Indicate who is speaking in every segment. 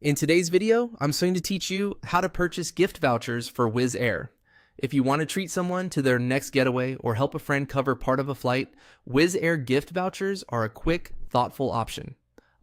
Speaker 1: In today's video, I'm going to teach you how to purchase gift vouchers for Wizz Air. If you want to treat someone to their next getaway or help a friend cover part of a flight, Wizz Air gift vouchers are a quick, thoughtful option.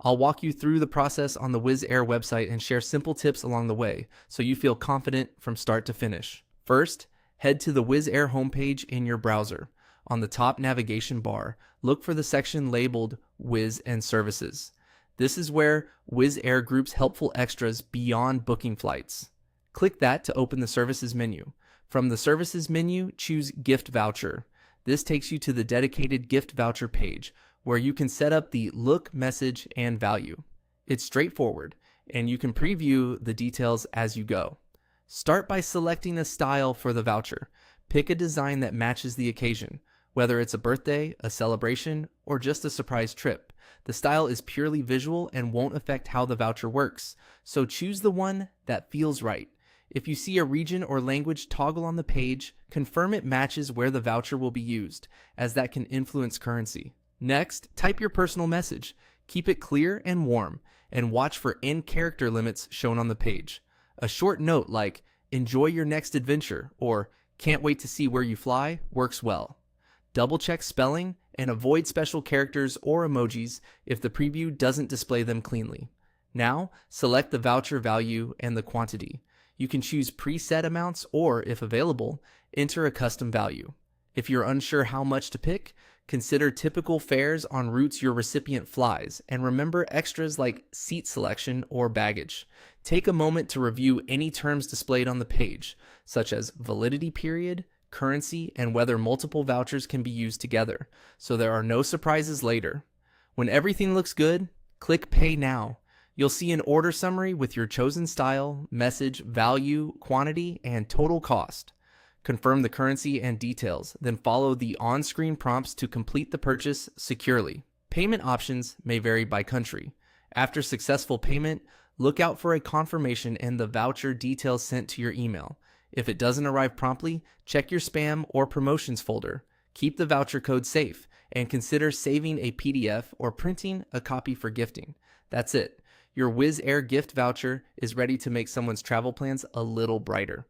Speaker 1: I'll walk you through the process on the Wizz Air website and share simple tips along the way so you feel confident from start to finish. First, head to the Wizz Air homepage in your browser. On the top navigation bar, look for the section labeled Wizz and Services. This is where Wizz Air groups helpful extras beyond booking flights. Click that to open the Services menu. From the Services menu, choose Gift Voucher. This takes you to the dedicated gift voucher page, where you can set up the look, message, and value. It's straightforward, and you can preview the details as you go. Start by selecting a style for the voucher. Pick a design that matches the occasion, whether it's a birthday, a celebration, or just a surprise trip. The style is purely visual and won't affect how the voucher works, so choose the one that feels right. If you see a region or language toggle on the page, confirm it matches where the voucher will be used, as that can influence currency. Next, type your personal message. Keep it clear and warm, and watch for in-character limits shown on the page. A short note like, "Enjoy your next adventure," or "Can't wait to see where you fly," works well. Double-check spelling and avoid special characters or emojis if the preview doesn't display them cleanly. Now, select the voucher value and the quantity. You can choose preset amounts or, if available, enter a custom value. If you're unsure how much to pick, consider typical fares on routes your recipient flies, and remember extras like seat selection or baggage. Take a moment to review any terms displayed on the page, such as validity period, currency, and whether multiple vouchers can be used together, so there are no surprises later. When everything looks good, click Pay Now. You'll see an order summary with your chosen style, message, value, quantity, and total cost. Confirm the currency and details, then follow the on-screen prompts to complete the purchase securely. Payment options may vary by country. After successful payment, look out for a confirmation and the voucher details sent to your email. If it doesn't arrive promptly, check your spam or promotions folder. Keep the voucher code safe, and consider saving a PDF or printing a copy for gifting. That's it. Your Wizz Air gift voucher is ready to make someone's travel plans a little brighter.